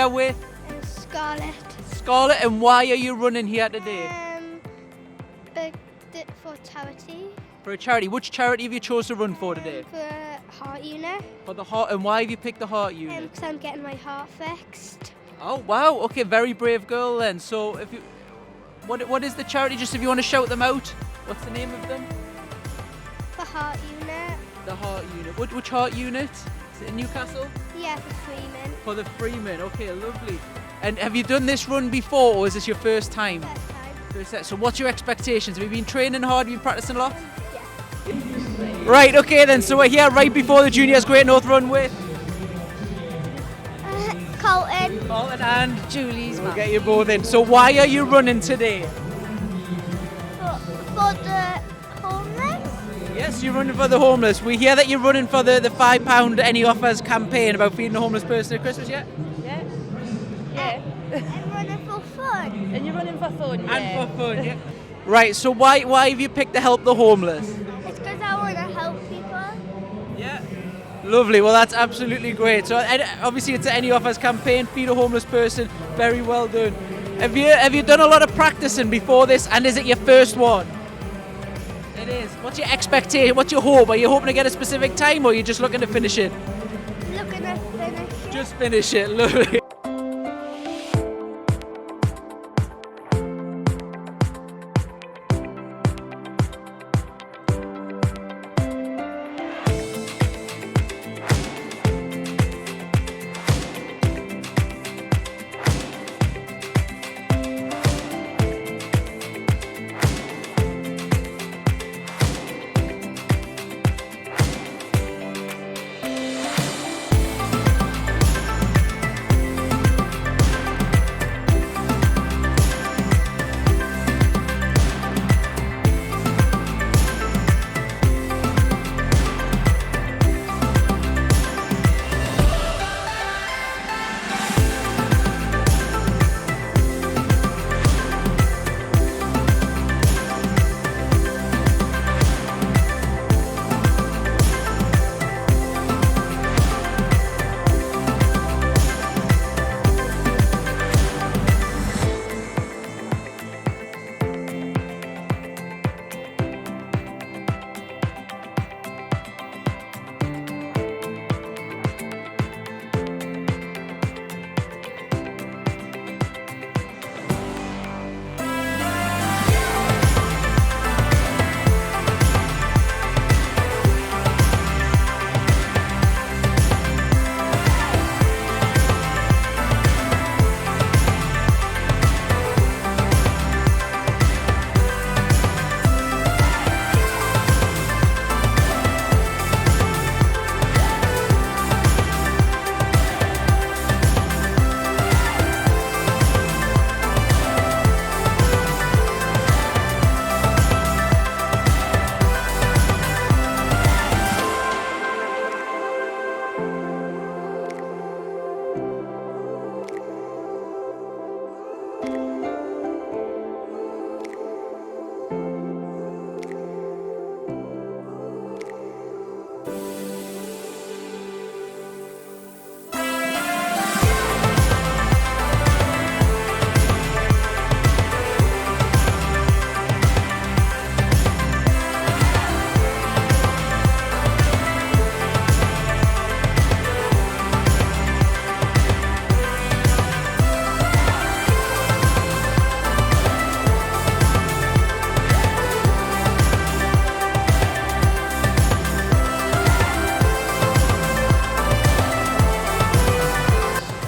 here with? Scarlett. Scarlett, and why are you running here today? For charity. For a charity. Which charity have you chose to run for today? For heart unit. For the heart, and why have you picked the heart unit? Because I'm getting my heart fixed. Oh wow, okay, very brave girl then. So if you, what is the charity? Just if you want to shout them out, what's the name of them? For heart unit. The heart unit. Which heart unit? Is it in Newcastle? Yeah, for Freeman. For the Freeman. Okay, lovely. And have you done this run before, or is this your first time? First time. So what's your expectations? Have you been training hard? Have you been practicing a lot? Yeah. Right, okay then, so we're here right before the Juniors Great North Run with Colton. Colton and Julie's We'll get you both in. So why are you running today? For the homeless. Yes, you're running for the homeless. We hear that you're running for the £5 Any Offers campaign about feeding a homeless person at Christmas, yeah? Yeah. Yeah. I'm running for fun. And you're running for fun, yeah. And for fun, yeah. Right, so why have you picked to help the homeless? It's because I want to help people. Yeah. Lovely, well that's absolutely great. So obviously it's an Any Offers campaign, feed a homeless person, very well done. Have you done a lot of practicing before this, and is it your first one? It is. What's your expectation, what's your hope? Are you hoping to get a specific time, or are you just looking to finish it? Looking to finish it. Just finish it, lovely.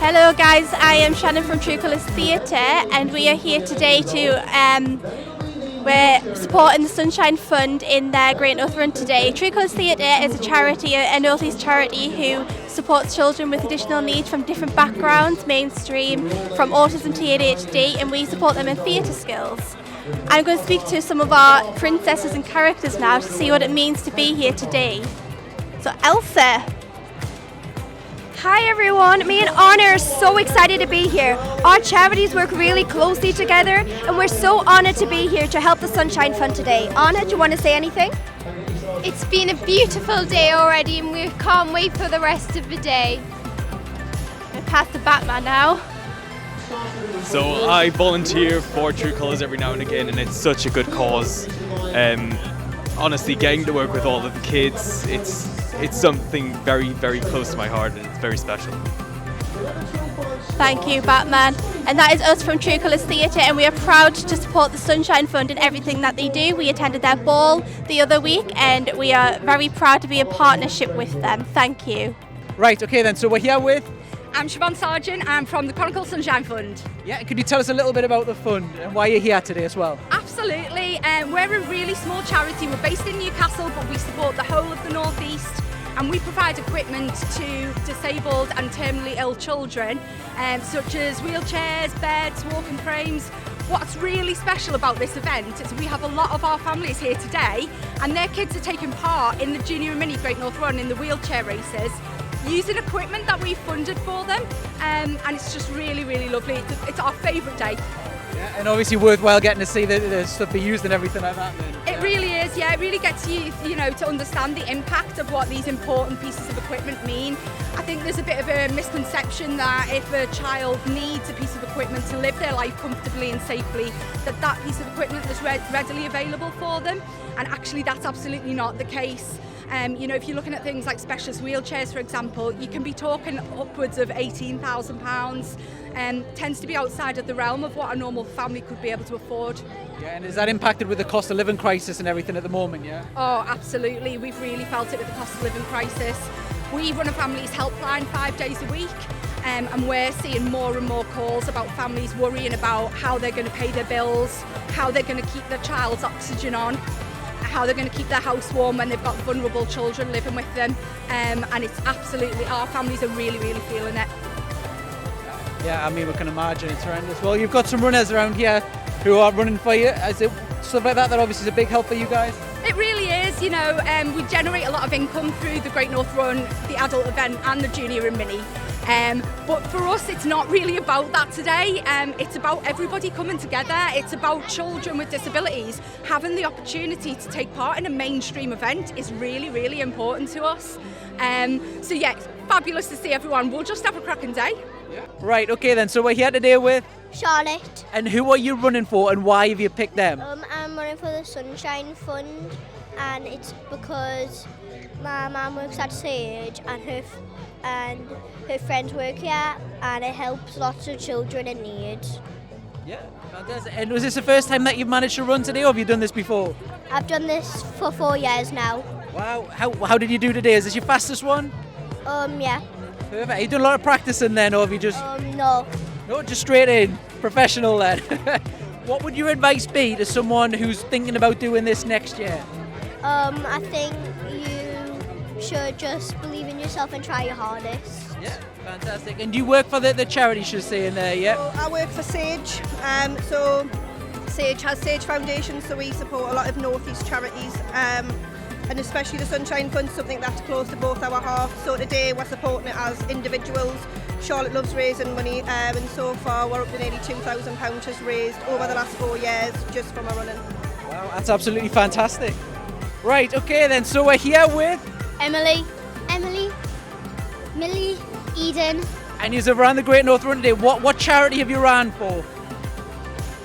Hello guys, I am Shannon from True Colours Theatre and we are here today to we're supporting the Sunshine Fund in their Great North Run today. True Colours Theatre is a charity, a North East charity who supports children with additional needs from different backgrounds, mainstream, from autism to ADHD, and we support them in theatre skills. I'm going to speak to some of our princesses and characters now to see what it means to be here today. So Elsa. Hi everyone, me and Anna are so excited to be here. Our charities work really closely together and we're so honoured to be here to help the Sunshine Fund today. Anna, do you want to say anything? It's been a beautiful day already and we can't wait for the rest of the day. pass to Batman now. So I volunteer for True Colours every now and again, and it's such a good cause. Honestly, getting to work with all of the kids, it's something very, very close to my heart, and it's very special. Thank you, Batman. And that is us from True Colours Theatre, and we are proud to support the Sunshine Fund in everything that they do. We attended their ball the other week, and we are very proud to be in partnership with them. Thank you. Right, okay then, so we're here with... I'm Siobhan Sargent. I'm from the Chronicle Sunshine Fund. Yeah, could you tell us a little bit about the fund and why you're here today as well? Absolutely. We're a really small charity. We're based in Newcastle, but we support the whole of the North East. And we provide equipment to disabled and terminally ill children, such as wheelchairs, beds, walking frames. What's really special about this event is we have a lot of our families here today, and their kids are taking part in the Junior and Mini Great North Run in the wheelchair races, using equipment that we funded for them, and it's just really, really lovely. It's our favourite day. Yeah, and obviously worthwhile getting to see the stuff they used and everything like that then. It really is, yeah. It really gets you, to understand the impact of what these important pieces of equipment mean. I think there's a bit of a misconception that if a child needs a piece of equipment to live their life comfortably and safely, that piece of equipment is readily available for them. And actually, that's absolutely not the case. If you're looking at things like specialist wheelchairs, for example, you can be talking upwards of £18,000. Tends to be outside of the realm of what a normal family could be able to afford. Yeah, and is that impacted with the cost of living crisis and everything at the moment, yeah? Oh, absolutely. We've really felt it with the cost of living crisis. We run a families helpline 5 days a week, and we're seeing more and more calls about families worrying about how they're going to pay their bills, how they're going to keep their child's oxygen on, how they're going to keep their house warm when they've got vulnerable children living with them, and it's absolutely, our families are really, really feeling it. Yeah, I mean, we can imagine it's horrendous. Well, you've got some runners around here who are running for you. Is it stuff like that obviously is a big help for you guys? It really is, we generate a lot of income through the Great North Run, the adult event and the Junior and Mini. But for us, it's not really about that today. It's about everybody coming together. It's about children with disabilities having the opportunity to take part in a mainstream event is really, really important to us. So yeah, it's fabulous to see everyone. We'll just have a cracking day. Right, okay then, so we're here today with... Charlotte. And who are you running for and why have you picked them? I'm running for the Sunshine Fund, and it's because my mum works at Sage and her friends work here, and it helps lots of children in need. Yeah, fantastic. And was this the first time that you've managed to run today or have you done this before? I've done this for 4 years now. Wow, how did you do today? Is this your fastest one? Yeah. Perfect. Have you done a lot of practicing then or have you just... No. No, just straight in. Professional then. What would your advice be to someone who's thinking about doing this next year? I think you should just believe in yourself and try your hardest. Yeah, fantastic. And do you work for the charity, should say, in there, yeah? So I work for Sage. So Sage has Sage Foundation, so we support a lot of North East charities. And especially the Sunshine Fund, something that's close to both our hearts. So today we're supporting it as individuals. Charlotte loves raising money, and so far we're up to nearly £2,000 just raised over the last 4 years just from our running. Wow, that's absolutely fantastic. Right, okay then, so we're here with... Emily, Millie, Eden. And you've ran the Great North Run today. What charity have you ran for?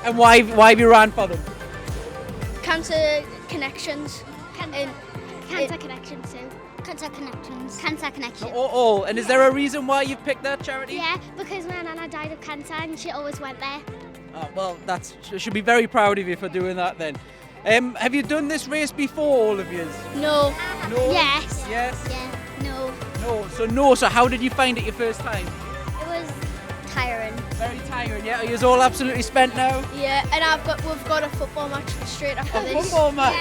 And why have you ran for them? Cancer Connections. Cancer Connections too. Cancer Connections. Cancer Connections. Oh, and is there a reason why you've picked that charity? Yeah, because my nana died of cancer and she always went there. Oh, well, you should be very proud of you for doing that then. Have you done this race before, all of you? No. No? Yes. Yes? Yeah. No. No. So how did you find it your first time? It was tiring. Very tiring, yeah? Are you all absolutely spent now? Yeah, and we've got a football match straight after A this. football match?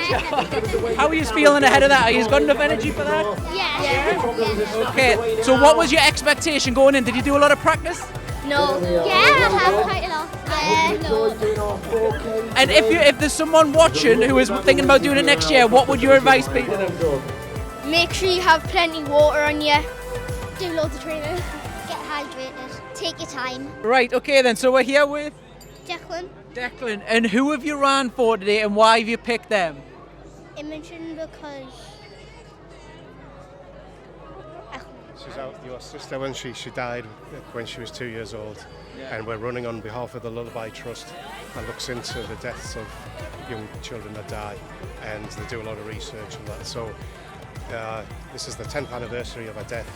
How are you feeling ahead of that? Are you got enough energy for that? Yeah. Okay, so what was your expectation going in? Did you do a lot of practice? No. Yeah, I have quite a lot. No. And if there's someone watching who is thinking about doing it next year, what would your advice be to them? Make sure you have plenty of water on you. Do loads of training. Get hydrated. Take your time. Right, okay then, so we're here with Declan. And who have you ran for today and why have you picked them? Imogen because She's your sister when she died when she was 2 years old, and we're running on behalf of the Lullaby Trust that looks into the deaths of young children that die, and they do a lot of research on that. So this is the 10th anniversary of her death,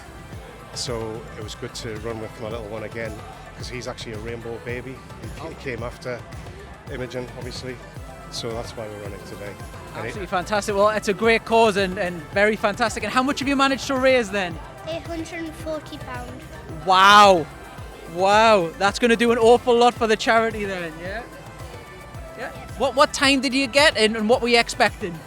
so it was good to run with my little one again, because he's actually a rainbow baby. He came after Imogen, obviously, so that's why we're running today. Absolutely fantastic. Well, it's a great cause and very fantastic. And how much have you managed to raise then? £140. Wow, that's going to do an awful lot for the charity then, yeah? Yeah. What time did you get and what were you expecting?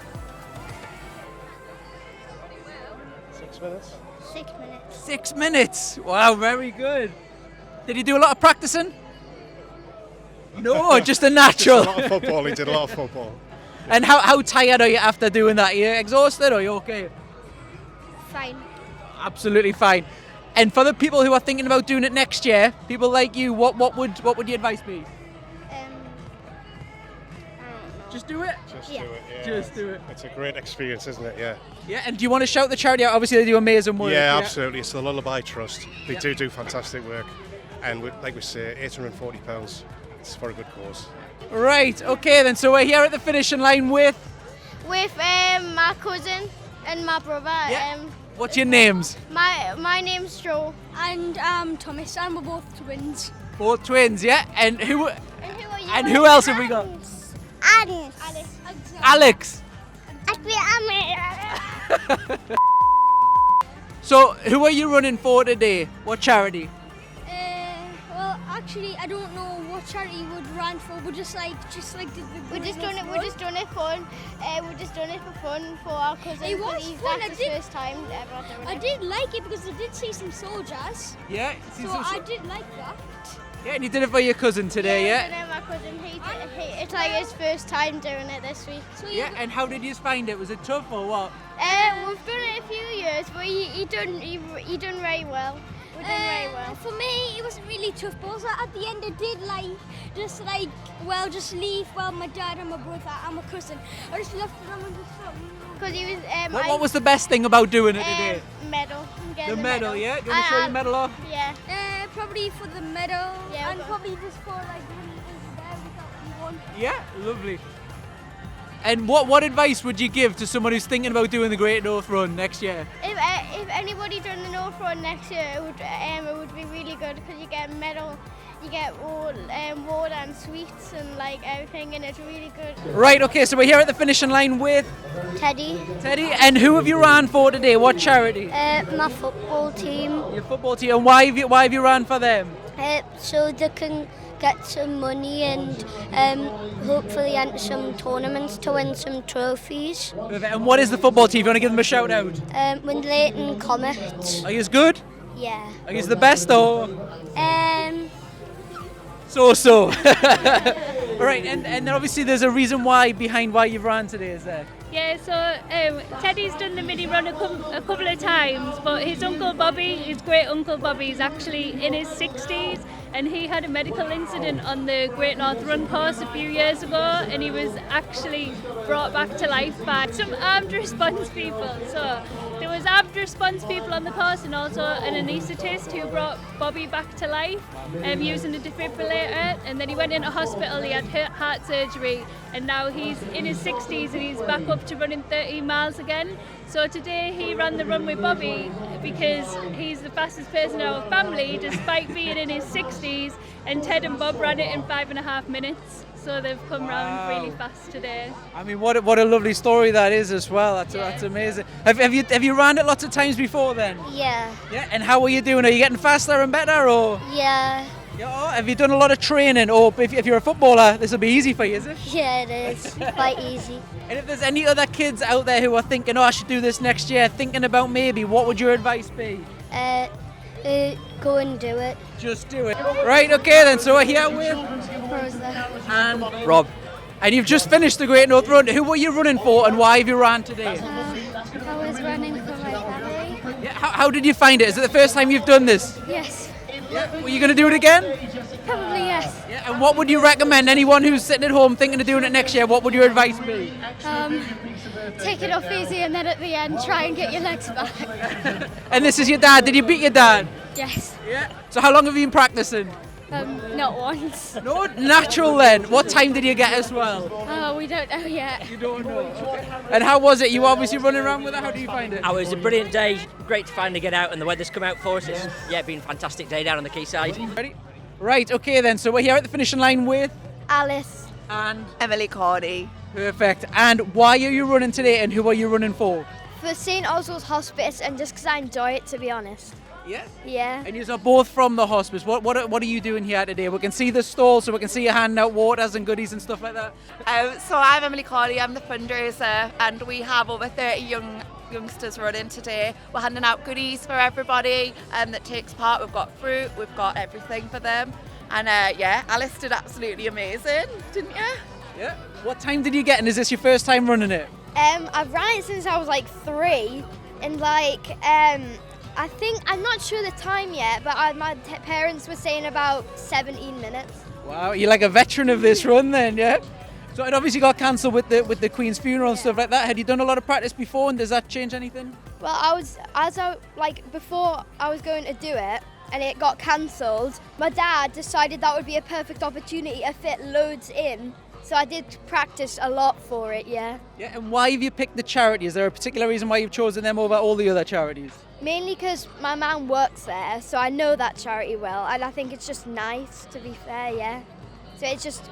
6 minutes. 6 minutes. 6 minutes. Wow, very good. Did you do a lot of practicing? No, just a natural. Just a lot of football. He did a lot of football. And how tired are you after doing that? Are you exhausted or are you okay? Fine. Absolutely fine. And for the people who are thinking about doing it next year, people like you, what would your advice be? Just do it? Just do it, yeah. Just do it. It's a great experience, isn't it? Yeah. Yeah, and do you want to shout the charity out? Obviously, they do amazing work. Yeah, absolutely. It's the Lullaby Trust. They do fantastic work. And like we say, £840. It's for a good cause. Right, okay then. So we're here at the finishing line with my cousin and my brother. Yeah. What's your names? My name's Joe. And Thomas, and we're both twins. Both twins, yeah. And who? And who are you? And who else have we got? Alex. Alex. So who are you running for today? What charity? Well, actually, I don't know what charity would run for. We're just like We're just doing it. We're just doing it fun. We're just doing it for fun for our cousin. It was fun. That's his first time ever doing it. I did like it because I did see some soldiers. Yeah. So I did like that. Yeah, and you did it for your cousin today, yeah? Yeah, my cousin. It's like his first time doing it this week. So Yeah, and how did you find it? Was it tough or what? We've done it a few years, but he done very well. We're doing very well. For me, it wasn't really tough, but also at the end I did just leave my dad and my brother and my cousin. I just left them and just Because he was. What was the best thing about doing it today? Medal. The medal, yeah? Do you want to show your medal off? Yeah. probably for the medal, Yeah, and probably just for like when he was there, we thought we won. Yeah, lovely. And what advice would you give to someone who's thinking about doing the Great North Run next year? If anybody done the North Run next year, it would be really good because you get a medal, you get all water and sweets and like everything, and it's really good. Right, okay, so we're here at the finishing line with Teddy. Teddy, and who have you ran for today? What charity? My football team. Your football team. And why have you ran for them? So they can get some money and hopefully enter some tournaments to win some trophies. And what is the football team? You want to give them a shout out? Win Leighton Comets. Are you good? Yeah. Are you the best or? So. Right, and then obviously there's a reason behind why you've ran today, is there? Yeah, so Teddy's done the mini run a couple of times, but his uncle Bobby, his great uncle Bobby, is actually in his 60s, and he had a medical incident on the Great North Run course a few years ago, and he was actually brought back to life by some armed response people. So there was armed response people on the course, and also an anaesthetist who brought Bobby back to life using a defibrillator, and then he went into hospital. He had heart surgery, and now he's in his 60s and he's back up to running 30 miles again. So today he ran the run with Bobby because he's the fastest person in our family despite being in his 60s, and Ted and Bob ran it in 5.5 minutes. So they've come round really fast today. I mean, what a lovely story that is as well. That's amazing. Have you ran it lots of times before then? Yeah. Yeah. And how are you doing? Are you getting faster and better, or? Yeah. Yeah. Have you done a lot of training, or if you're a footballer, this will be easy for you, is it? Yeah, it is. Quite easy. And if there's any other kids out there who are thinking, I should do this next year, thinking about maybe, what would your advice be? Go and do it. Just do it. Right, okay then, so we're here with Rosa. and Rob. And you've just finished the Great North Run. Who were you running for and why have you ran today? I was running for my family. Yeah, how did you find it? Is it the first time you've done this? Yes. Yeah. Were you going to do it again? Probably yes. Yeah. And what would you recommend anyone who's sitting at home thinking of doing it next year? What would your advice be? take it off easy, and then at the end try and get your legs back. And this is your dad. Did you beat your dad? Yes. Yeah. So how long have you been practicing? Not once. No, natural then. What time did you get as well? Oh, we don't know yet. You don't know. And how was it? You were obviously running around with it. How do you find it? Oh, it was a brilliant day. Great to finally get out, and the weather's come out for us. It's been a fantastic day down on the quayside. Ready? Right, okay then. So we're here at the finishing line with Alice. and Emily Cordy. perfect. And why are you running today and who are you running for? For St Oswald's Hospice, and just because I enjoy it, to be honest. Yeah. Yeah. And you are both from the hospice. What are you doing here today? We can see the stall, so we can see you handing out waters and goodies and stuff like that. So I'm Emily Cordy, I'm the fundraiser, and we have over 30 youngsters running today. We're handing out goodies for everybody that takes part. We've got fruit, we've got everything for them. And Alice did absolutely amazing, didn't you? Yeah. What time did you get, and is this your first time running it? I've ran it since I was like 3, and I think, I'm not sure the time yet, but my parents were saying about 17 minutes. Wow, you're like a veteran of this run then, yeah? So it obviously got cancelled with the Queen's funeral and stuff like that. Had you done a lot of practice before, and does that change anything? Well, before I was going to do it, and it got cancelled, my dad decided that would be a perfect opportunity to fit loads in. So I did practice a lot for it, yeah. Yeah, and why have you picked the charity? Is there a particular reason why you've chosen them over all the other charities? Mainly because my mum works there, so I know that charity well, and I think it's just nice, to be fair, yeah. So it's just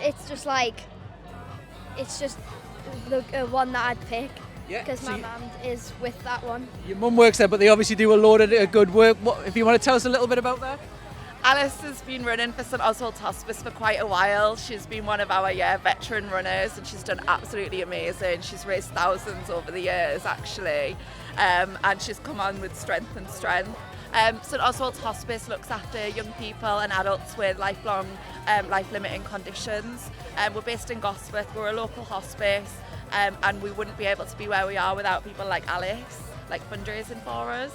the one that I'd pick, because my mum is with that one. Your mum works there, but they obviously do a load of good work. If you want to tell us a little bit about that? Alice has been running for St Oswald's Hospice for quite a while. She's been one of our veteran runners, and she's done absolutely amazing. She's raised thousands over the years, actually, and she's come on with strength and strength. St Oswald's Hospice looks after young people and adults with lifelong life-limiting conditions. We're based in Gosforth. We're a local hospice, and we wouldn't be able to be where we are without people like Alice, fundraising for us.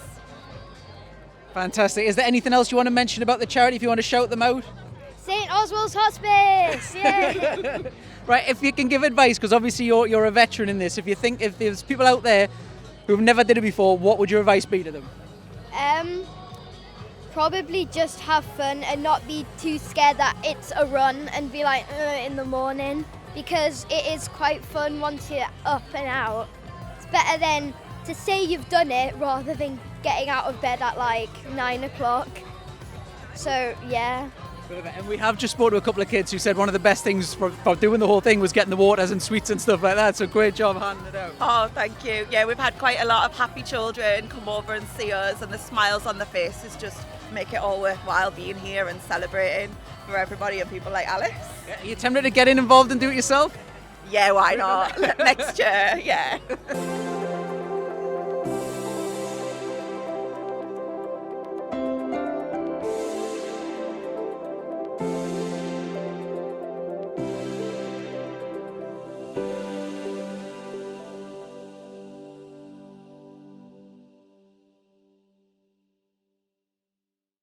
Fantastic. Is there anything else you want to mention about the charity, if you want to shout them out? St Oswald's Hospice! Yay! Right, if you can give advice, because obviously you're a veteran in this, if there's people out there who've never did it before, what would your advice be to them? Probably just have fun and not be too scared that it's a run and be like, in the morning, because it is quite fun once you're up and out. It's better than to say you've done it rather than getting out of bed at 9 o'clock. So, yeah. And we have just spoke to a couple of kids who said one of the best things for doing the whole thing was getting the waters and sweets and stuff like that, so great job handing it out. Oh, thank you. Yeah, we've had quite a lot of happy children come over and see us, and the smiles on the faces just make it all worthwhile being here and celebrating for everybody and people like Alice. Yeah, are you tempted to get involved and do it yourself? Yeah, why not? Next year, yeah.